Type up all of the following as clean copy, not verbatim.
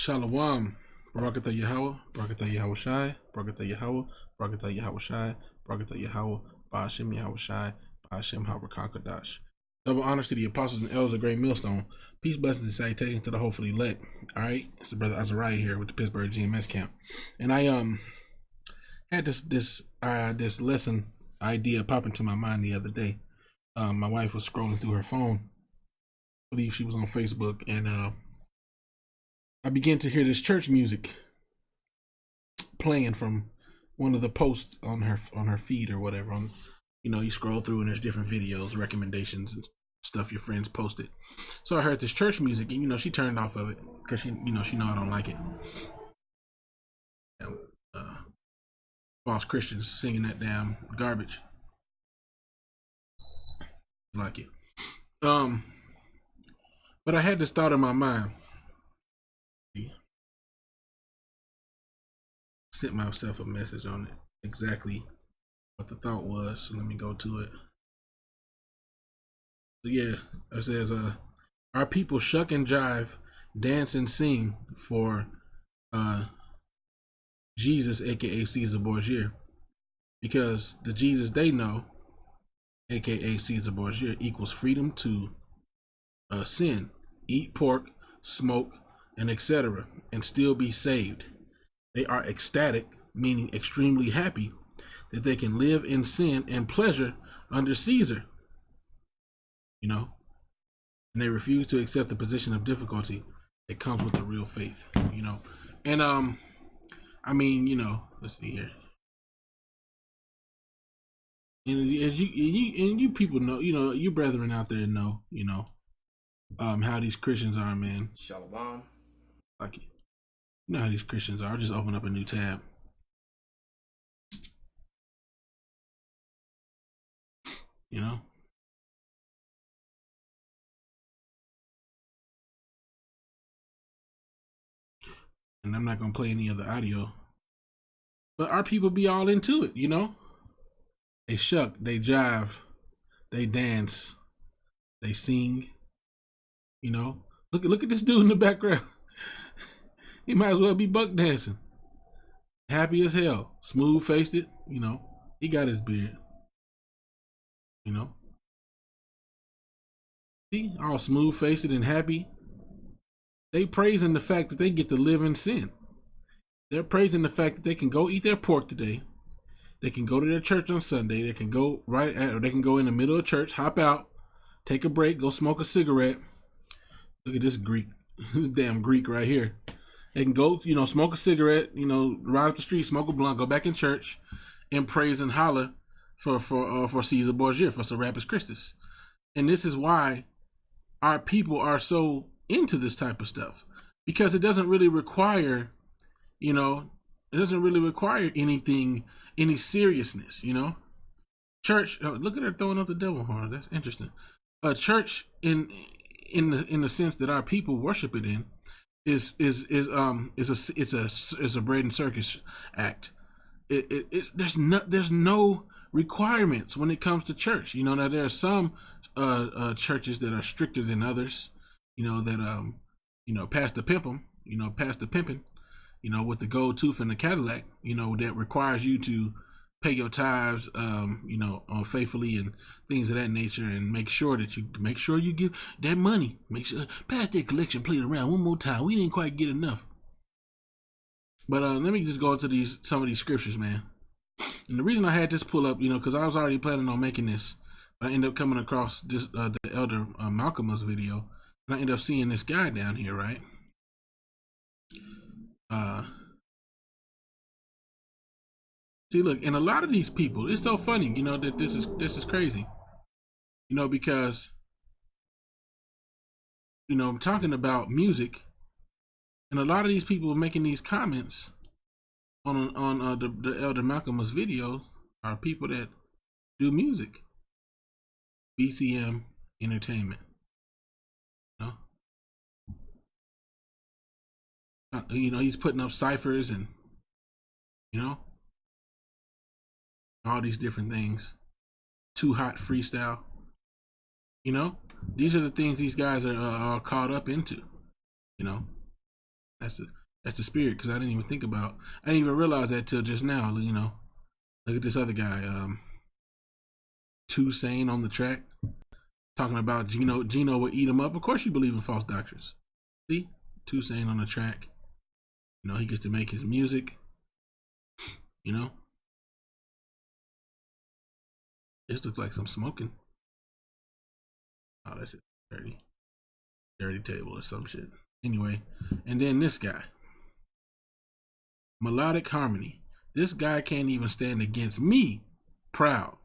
Shalom. Barakatah Yahweh, Barakatah Yahweh Shai, Barakatah Yahweh, Barakatah Yahweh Shai, Barakatah Yahweh, Ba'ashem Yahweh Shai, Ba'ashem Harakakadash. Double honors to the apostles and elders of Great Millstone. Peace, blessings, and salutations to the hopefully elect. All right, it's the brother Azariah here with the Pittsburgh GMS camp, and I had this lesson idea pop into my mind the other day. My wife was scrolling through her phone. I believe she was on Facebook, and I began to hear this church music playing from one of the posts on her feed or whatever. On you scroll through and there's different videos, recommendations, and stuff your friends posted. So I heard this church music, and she turned off of it because she know I don't like it. False Christians singing that damn garbage. Like it. But I had this thought in my mind. Sent myself a message on it, exactly what the thought was. So let me go to it. So yeah, it says, our people shuck and jive, dance and sing for Jesus, aka Caesar Borgia, because the Jesus they know, aka Caesar Borgia, equals freedom to sin, eat pork, smoke, and etc., and still be saved. They are ecstatic, meaning extremely happy, that they can live in sin and pleasure under Caesar. And they refuse to accept the position of difficulty that comes with the real faith. And let's see here. And as you people know, you brethren out there know, how these Christians are, man. Shalom. Like, you know how these Christians are. I'll just open up a new tab. And I'm not going to play any of the audio. But our people be all into it, They shuck, they jive, they dance, they sing, Look at this dude in the background. He might as well be buck dancing. Happy as hell. Smooth faced it, He got his beard. See, all smooth faced and happy. They praising the fact that they get to live in sin. They're praising the fact that they can go eat their pork today. They can go to their church on Sunday. They can go they can go in the middle of church, hop out, take a break, go smoke a cigarette. Look at this Greek, this damn Greek right here. They can go, smoke a cigarette, ride up the street, smoke a blunt, go back in church, and praise and holler for Caesar Borgia, for Serapis Christus. And this is why our people are so into this type of stuff, because it doesn't really require, any seriousness, Church, look at her throwing up the devil horn. That's interesting. A church in the sense that our people worship it in is a bread and circus act. There's no requirements when it comes to church. Now there are some churches that are stricter than others. That past the pimping, with the gold tooth and the Cadillac, that requires you to pay your tithes, faithfully and things of that nature, and make sure you give that money. Make sure pass that collection plate around one more time. We didn't quite get enough. But let me just go into some of these scriptures, man. And the reason I had this pull up, because I was already planning on making this, but I ended up coming across this the Elder Malcolm's video, and I ended up seeing this guy down here, right? See, look, and a lot of these people, it's so funny, that this is crazy, because, I'm talking about music, and a lot of these people making these comments on the Elder Malcolm's video are people that do music, BCM Entertainment, he's putting up ciphers and, all these different things. Too Hot Freestyle. These are the things these guys are caught up into. That's the that's the spirit. Because I didn't even realize that till just now. Look at this other guy, Dosen't on the track, talking about Gino will eat him up. Of course, you believe in false doctrines. See, Dosen't on the track. He gets to make his music. This looks like some smoking. Oh, that's just dirty table or some shit. Anyway, and then this guy, melodic harmony. This guy can't even stand against me. Proud.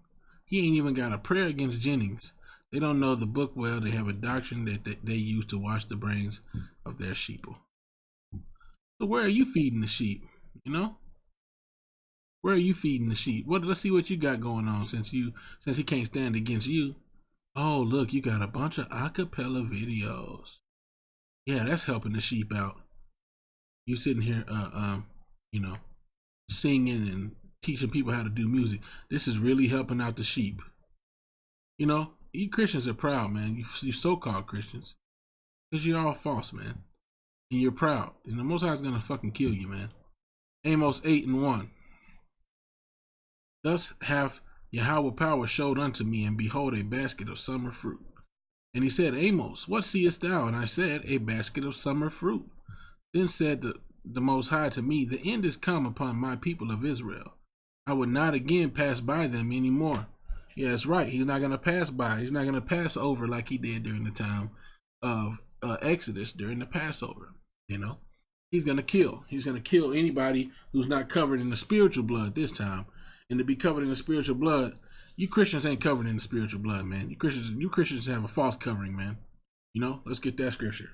He ain't even got a prayer against Jennings. They don't know the book well. They have a doctrine that they use to wash the brains of their sheeple. So where are you feeding the sheep? Where are you feeding the sheep? Let's see what you got going on since he can't stand against you. Oh, look, you got a bunch of acapella videos. Yeah, that's helping the sheep out. You sitting here, singing and teaching people how to do music. This is really helping out the sheep. You Christians are proud, man. You so-called Christians, because you're all false, man, and you're proud. And the Most High is gonna fucking kill you, man. Amos 8:1. Thus hath Yahweh power showed unto me, and behold, a basket of summer fruit. And he said, Amos, what seest thou? And I said, a basket of summer fruit. Then said the Most High to me, the end is come upon my people of Israel. I would not again pass by them anymore. Yeah, that's right. He's not going to pass by. He's not going to pass over like he did during the time of Exodus, during the Passover. He's going to kill. He's going to kill anybody who's not covered in the spiritual blood this time. And to be covered in the spiritual blood, you Christians ain't covered in the spiritual blood, man. You Christians have a false covering, man. Let's get that scripture.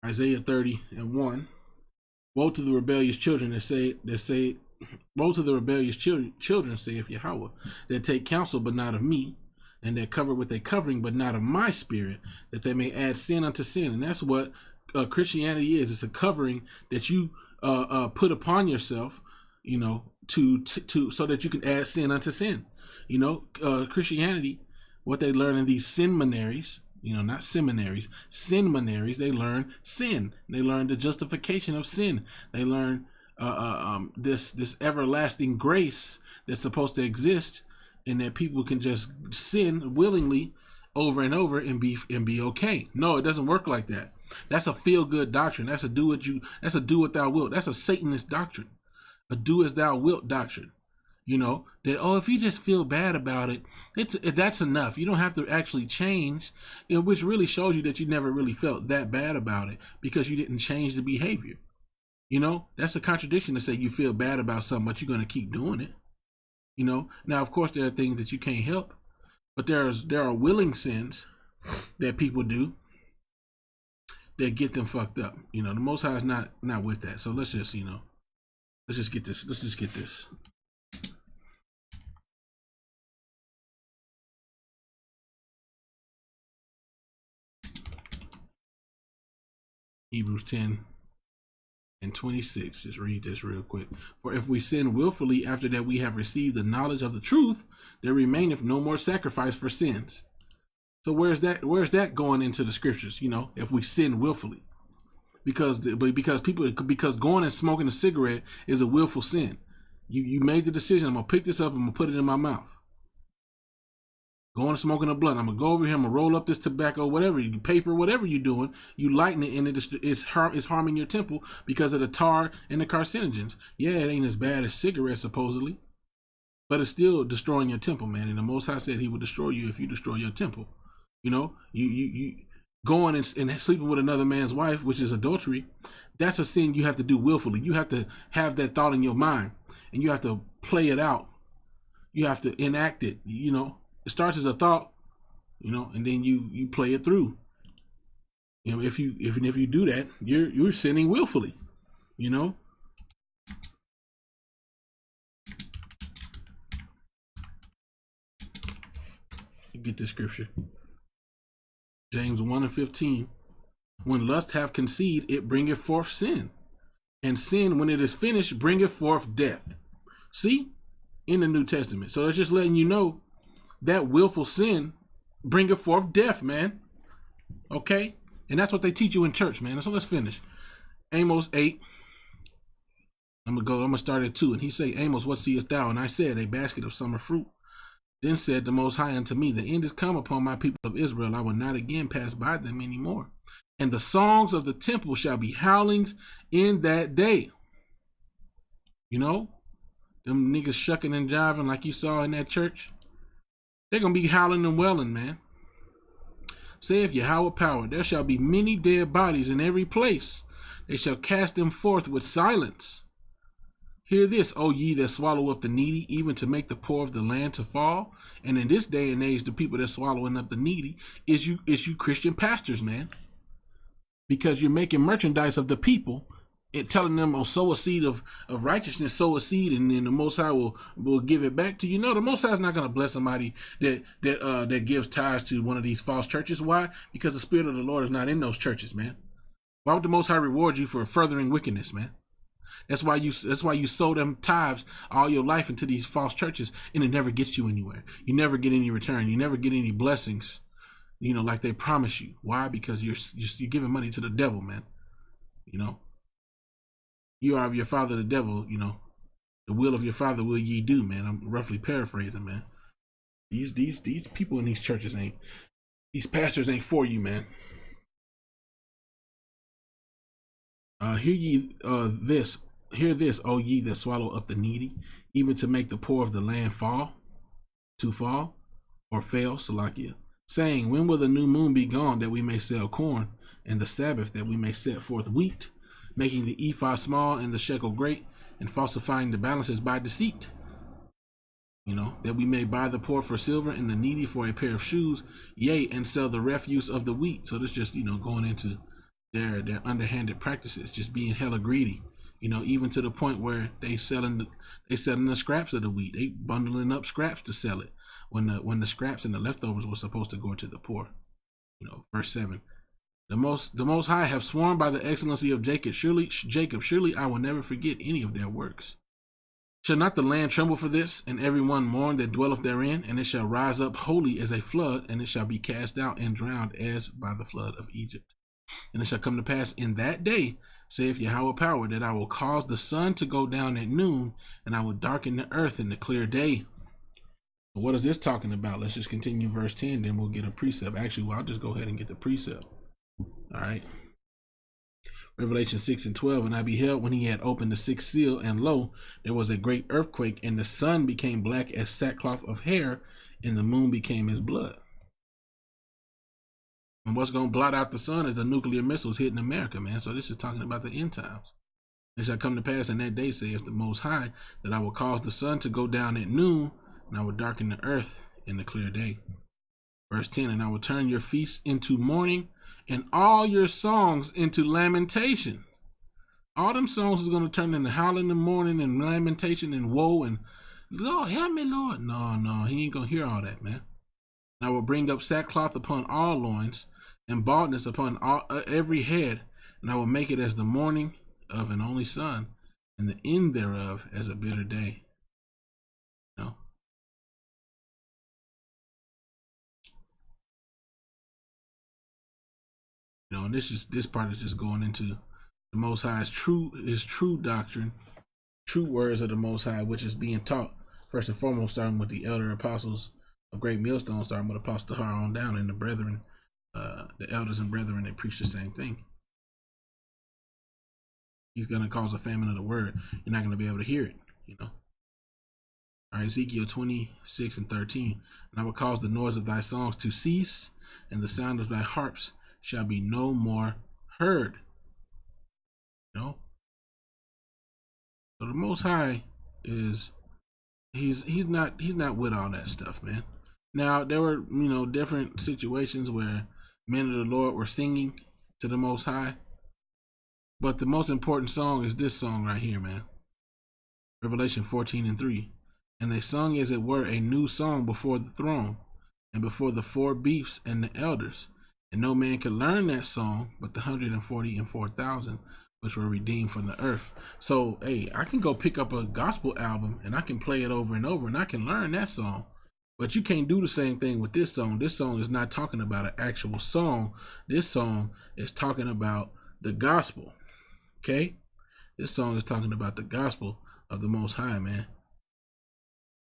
Isaiah 30:1. Woe to the rebellious children woe to the rebellious children, saith Yahweh, that take counsel but not of me, and that cover with a covering but not of my spirit, that they may add sin unto sin. And that's what Christianity is. It's a covering that you put upon yourself, to so that you can add sin unto sin. Christianity, what they learn in these seminaries, not seminaries, seminaries, they learn sin. They learn the justification of sin. They learn this everlasting grace that's supposed to exist, and that people can just sin willingly over and over and be okay. No, it doesn't work like that. That's a feel good doctrine. That's a do what thou wilt. That's a Satanist doctrine. A do as thou wilt doctrine. That if you just feel bad about it, that's enough. You don't have to actually change, which really shows you that you never really felt that bad about it, because you didn't change the behavior. That's a contradiction to say you feel bad about something, but you're going to keep doing it. Now, of course, there are things that you can't help, but there are willing sins that people do that get them fucked up. The Most High is not with that. So let's just get this. Let's just get this. Hebrews 10:26. Just read this real quick. For if we sin willfully after that we have received the knowledge of the truth, there remaineth no more sacrifice for sins. So where's that going into the scriptures? If we sin willfully, because going and smoking a cigarette is a willful sin. You made the decision. I'm gonna pick this up. I'm gonna put it in my mouth. Going and smoking a blunt. I'm gonna go over here. I'm gonna roll up this tobacco, whatever paper, whatever you're doing. You lighten it, and it's harming your temple because of the tar and the carcinogens. Yeah, it ain't as bad as cigarettes supposedly, but it's still destroying your temple, man. And the Most High said He would destroy you if you destroy your temple. You going and sleeping with another man's wife, which is adultery. That's a sin you have to do willfully. You have to have that thought in your mind, and you have to play it out. You have to enact it. It starts as a thought, and then you play it through. If you do that, you're sinning willfully. Get this scripture. James 1:15. When lust hath conceived, it bringeth forth sin. And sin, when it is finished, bringeth forth death. See? In the New Testament. So it's just letting you know that willful sin bringeth forth death, man. Okay? And that's what they teach you in church, man. So let's finish. Amos 8. I'm gonna start at 2. And he say, Amos, what seest thou? And I said, a basket of summer fruit. Then said the Most High unto me, the end is come upon my people of Israel. I will not again pass by them anymore. And the songs of the temple shall be howlings in that day. You know, them niggas shucking and jiving like you saw in that church. They're going to be howling and welling, man. Saith Yahweh power, there shall be many dead bodies in every place. They shall cast them forth with silence. Hear this, O ye that swallow up the needy, even to make the poor of the land to fall. And in this day and age, the people that's swallowing up the needy is you Christian pastors, man. Because you're making merchandise of the people and telling them, oh, sow a seed of righteousness, sow a seed, and then the Most High will give it back to you. No, the Most High is not going to bless somebody that gives tithes to one of these false churches. Why? Because the Spirit of the Lord is not in those churches, man. Why would the Most High reward you for furthering wickedness, man? That's why you sow them tithes all your life into these false churches, and it never gets you anywhere. You never get any return. You never get any blessings, you know, like they promise you. Why? Because you're giving money to the devil, man. You know, you are of your father the devil. You know, the will of your father will ye do, man. I'm roughly paraphrasing, man. These people in these churches these pastors ain't for you, man. Hear this, O ye that swallow up the needy, even to make the poor of the land fall, or fail, Salakia, saying, when will the new moon be gone that we may sell corn, and the Sabbath that we may set forth wheat, making the ephah small and the shekel great, and falsifying the balances by deceit? You know, that we may buy the poor for silver and the needy for a pair of shoes, yea, and sell the refuse of the wheat. So this just, you know, going into their underhanded practices, just being hella greedy. You know, even to the point where they selling the scraps of the wheat. They bundling up scraps to sell it when the scraps and the leftovers were supposed to go to the poor. You know, verse 7. The most High have sworn by the excellency of Jacob. Surely I will never forget any of their works. Shall not the land tremble for this, and every one mourn that dwelleth therein? And it shall rise up wholly as a flood, and it shall be cast out and drowned as by the flood of Egypt. And it shall come to pass in that day, saith Yahweh power, that I will cause the sun to go down at noon, and I will darken the earth in the clear day. What is this talking about? Let's just continue verse 10, then we'll get a precept. Actually, well, I'll just go ahead and get the precept. All right. Revelation 6 and 12. And I beheld when he had opened the sixth seal, and lo, there was a great earthquake, and the sun became black as sackcloth of hair, and the moon became as blood. And what's going to blot out the sun is the nuclear missiles hitting America, man. So this is talking about the end times. It shall come to pass in that day, saith the Most High, that I will cause the sun to go down at noon, and I will darken the earth in the clear day. Verse 10, and I will turn your feasts into mourning, and all your songs into lamentation. All them songs is going to turn into howling and mourning and lamentation and woe and, Lord, help me, Lord. No, he ain't going to hear all that, man. And I will bring up sackcloth upon all loins, and baldness upon every head, and I will make it as the morning of an only son, and the end thereof as a bitter day. You know? You know, and this part is just going into the Most High's true doctrine, true words of the Most High, which is being taught first and foremost, starting with the elder apostles of Great Millstone, starting with Apostle Tahar on down, and the brethren. The elders and brethren, they preach the same thing. He's going to cause a famine of the word. You're not going to be able to hear it, you know. All right, Ezekiel 26 and 13. And I will cause the noise of thy songs to cease, and the sound of thy harps shall be no more heard. You know? So the Most High is, he's not with all that stuff, man. Now, there were, you know, different situations where men of the Lord were singing to the Most High. But the most important song is this song right here, man. Revelation 14 and 3. And they sung as it were a new song before the throne, and before the four beasts and the elders. And no man could learn that song but the 144,000 which were redeemed from the earth. So, hey, I can go pick up a gospel album and I can play it over and over and I can learn that song. But you can't do the same thing with this song. This song is not talking about an actual song. This song is talking about the gospel. Okay? This song is talking about the gospel of the Most High, man.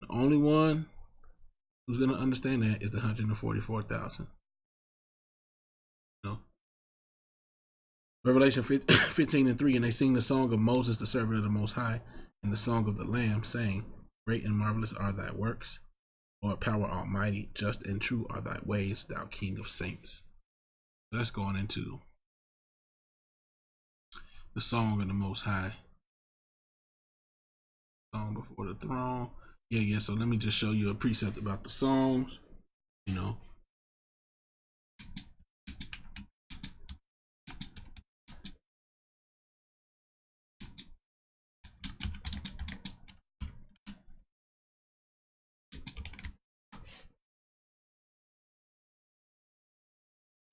The only one who's going to understand that is the 144,000. You know? Revelation 15:3, and they sing the song of Moses, the servant of the Most High, and the song of the Lamb, saying, Great and marvelous are thy works, Lord, power almighty, just and true are thy ways, thou King of saints. So that's going into the song of the Most High. Song before the throne. Yeah. So let me just show you a precept about the songs. You know.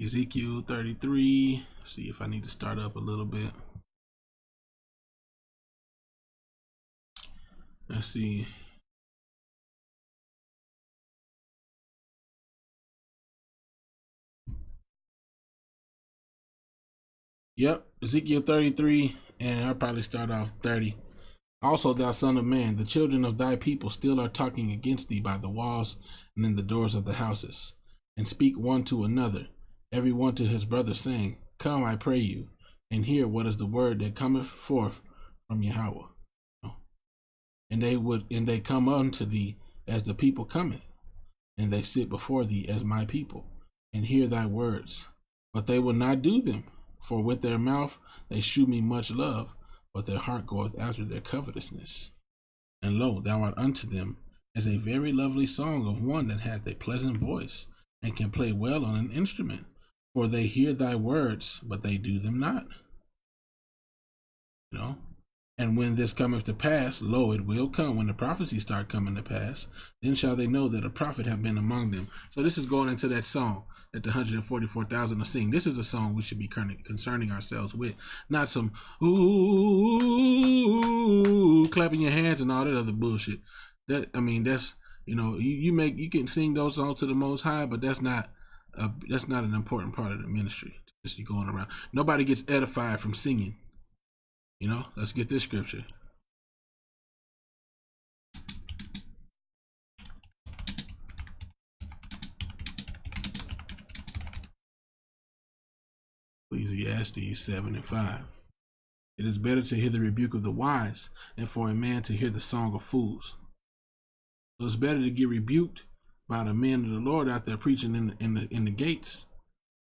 Ezekiel 33. See if I need to start up a little bit. Let's see. Yep, Ezekiel 33, and I'll probably start off 30. Also, thou son of man, the children of thy people still are talking against thee by the walls and in the doors of the houses, and speak one to another, every one to his brother, saying, Come, I pray you, and hear what is the word that cometh forth from Yahweh. And they come unto thee as the people cometh, and they sit before thee as my people, and hear thy words. But they will not do them, for with their mouth they shew me much love, but their heart goeth after their covetousness. And lo, thou art unto them as a very lovely song of one that hath a pleasant voice, and can play well on an instrument. For they hear thy words, but they do them not. You know? And when this cometh to pass, lo, it will come, when the prophecies start coming to pass, then shall they know that a prophet have been among them. So this is going into that song that the 144,000 are singing. This is a song we should be concerning ourselves with, not some ooh, clapping your hands and all that other bullshit. That's you can sing those songs to the Most High, but that's not an important part of the ministry. Just you going around. Nobody gets edified from singing. You know, let's get this scripture. Ecclesiastes 7:5. It is better to hear the rebuke of the wise than for a man to hear the song of fools. So it's better to get rebuked by the men of the Lord out there preaching in the gates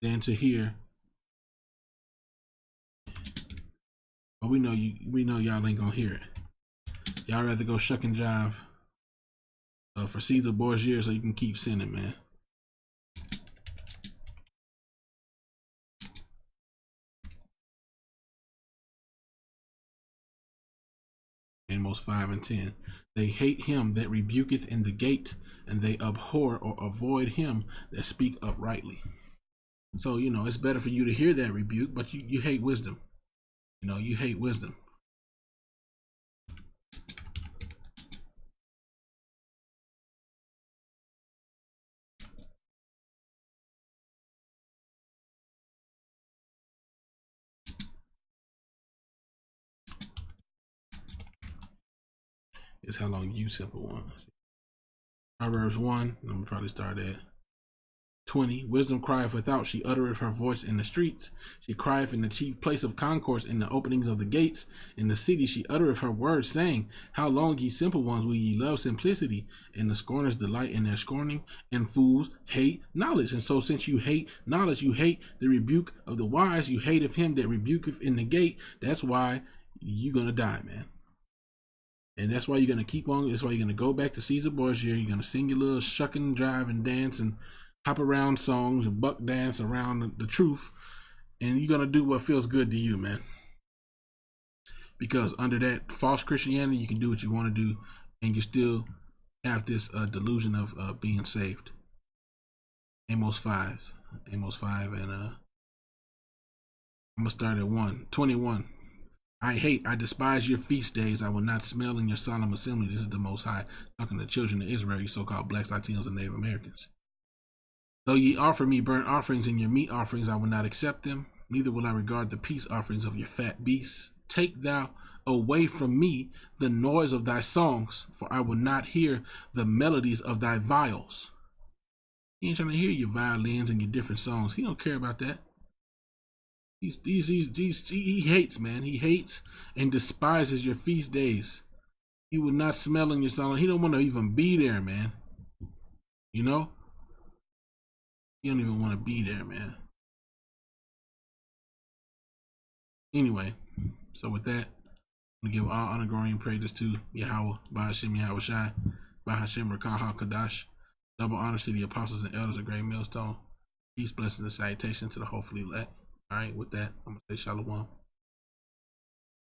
than to hear. But we know y'all ain't gonna hear it. Y'all rather go shuck and jive for Caesar Borgia so you can keep sinning, man. Amos 5:10. They hate him that rebuketh in the gate, and they abhor or avoid him that speak uprightly. So, it's better for you to hear that rebuke, but you hate wisdom. You hate wisdom. Is how long you simple one. Proverbs 1, I'm gonna probably start at 20. Wisdom crieth without, she uttereth her voice in the streets. She crieth in the chief place of concourse, in the openings of the gates. In the city she uttereth her words, saying, How long, ye simple ones, will ye love simplicity? And the scorners delight in their scorning, and fools hate knowledge. And so since you hate knowledge, you hate the rebuke of the wise, you hate of him that rebuketh in the gate. That's why you're gonna die, man. And that's why you're gonna keep on. That's why you're gonna go back to Caesar Borgia. You're gonna sing your little shucking, drive, and dance, and hop around songs and buck dance around the truth, and you're gonna do what feels good to you, man. Because under that false Christianity, you can do what you want to do, and you still have this delusion of being saved. Amos 5, and I'm gonna start at 21. I despise your feast days. I will not smell in your solemn assembly. This is the Most High talking to children of Israel, you so-called blacks, Latinos, and Native Americans. Though ye offer me burnt offerings and your meat offerings, I will not accept them. Neither will I regard the peace offerings of your fat beasts. Take thou away from me the noise of thy songs, for I will not hear the melodies of thy viols. He ain't trying to hear your violins and your different songs. He don't care about that. He hates, man. He hates and despises your feast days. He will not smell in your song. He don't want to even be there, man. You know? He don't even want to be there, man. Anyway, so with that, I'm going to give all honor, glory, and praises to Yahweh, Ba'ashem Yahweh Shai, Ba'ashem Rakaha Kadash. Double honors to the apostles and elders of Great Millstone. Peace, blessings, and salutation to the hopefully elect. All right, with that, I'm going to say shalom.